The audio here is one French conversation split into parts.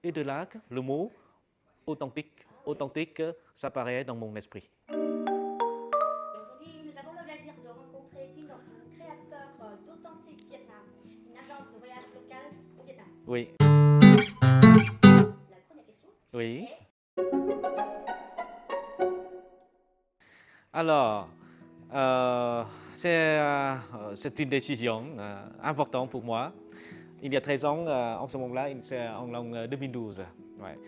Et de là, le mot authentique s'apparaît dans mon esprit. Aujourd'hui, nous avons le plaisir de rencontrer Tin Doc, créateur d'Authentique Vietnam, une agence de voyage locale au Vietnam. Oui. La première question Oui. est Alors, euh, c'est une décision importante pour moi. Il y a 13 ans, en ce moment-là, c'est en l'an 2012. Ouais.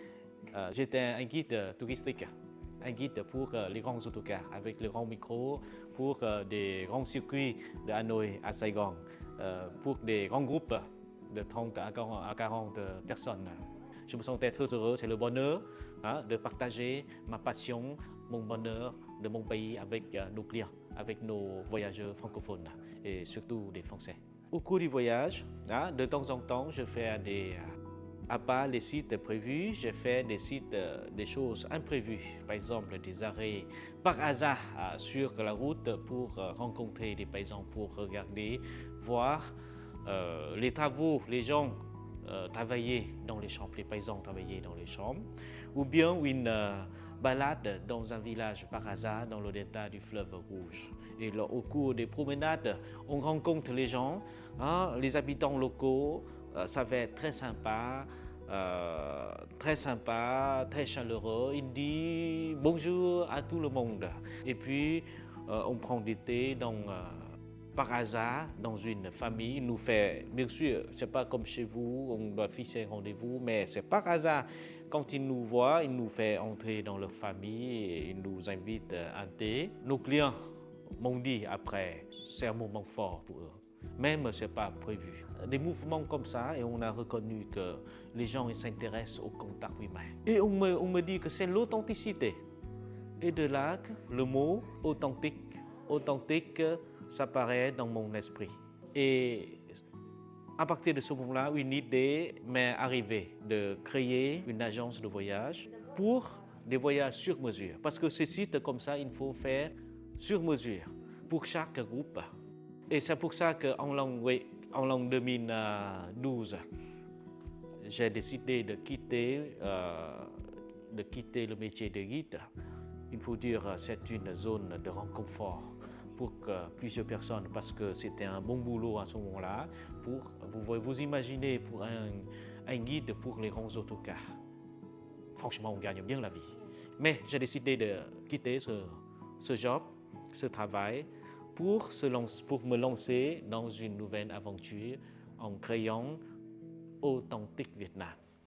J'étais un guide touristique, un guide pour les grands autocars, avec les grands micros, pour des grands circuits de Hanoï à Saigon, pour des grands groupes de 30 à 40 personnes. Je me sentais très heureux, c'est le bonheur de partager ma passion, mon bonheur de mon pays avec nos clients, avec nos voyageurs francophones et surtout des Français. Au cours du voyage, de temps en temps, je fais à part les sites prévus, j'ai fait des choses imprévues, par exemple des arrêts par hasard sur la route pour rencontrer des paysans, pour regarder, voir les travaux, les gens travailler dans les champs, les paysans travailler dans les champs, ou bien une balade dans un village par hasard dans le delta du fleuve Rouge. Et là, au cours des promenades, on rencontre les gens, les habitants locaux, ça va être très sympa, très chaleureux. Il dit bonjour à tout le monde. Et puis, on prend du thé par hasard dans une famille. Il nous fait, bien sûr, c'est pas comme chez vous, on doit fixer un rendez-vous, mais c'est par hasard. Quand ils nous voient, ils nous fait entrer dans leur famille et ils nous invitent à un thé. Nos clients m'ont dit après, c'est un moment fort pour eux. Même c'est pas prévu. Des mouvements comme ça et on a reconnu que les gens s'intéressent au contact humain. Et on me dit que c'est l'authenticité. Et de là, le mot authentique s'apparaît dans mon esprit. Et à partir de ce moment-là, une idée m'est arrivée de créer une agence de voyage pour des voyages sur mesure. Parce que ces sites comme ça, il faut faire sur mesure pour chaque groupe. Et c'est pour ça qu'en l'an 2012, j'ai décidé de quitter le métier de guide. Il faut dire que c'est une zone de réconfort pour plusieurs personnes parce que c'était un bon boulot à ce moment-là. Vous imaginez pour un guide pour les grands autocars. Franchement, on gagne bien la vie. Mais j'ai décidé de quitter ce job, ce travail, pour me lancer dans une nouvelle aventure en créant Authentique Vietnam.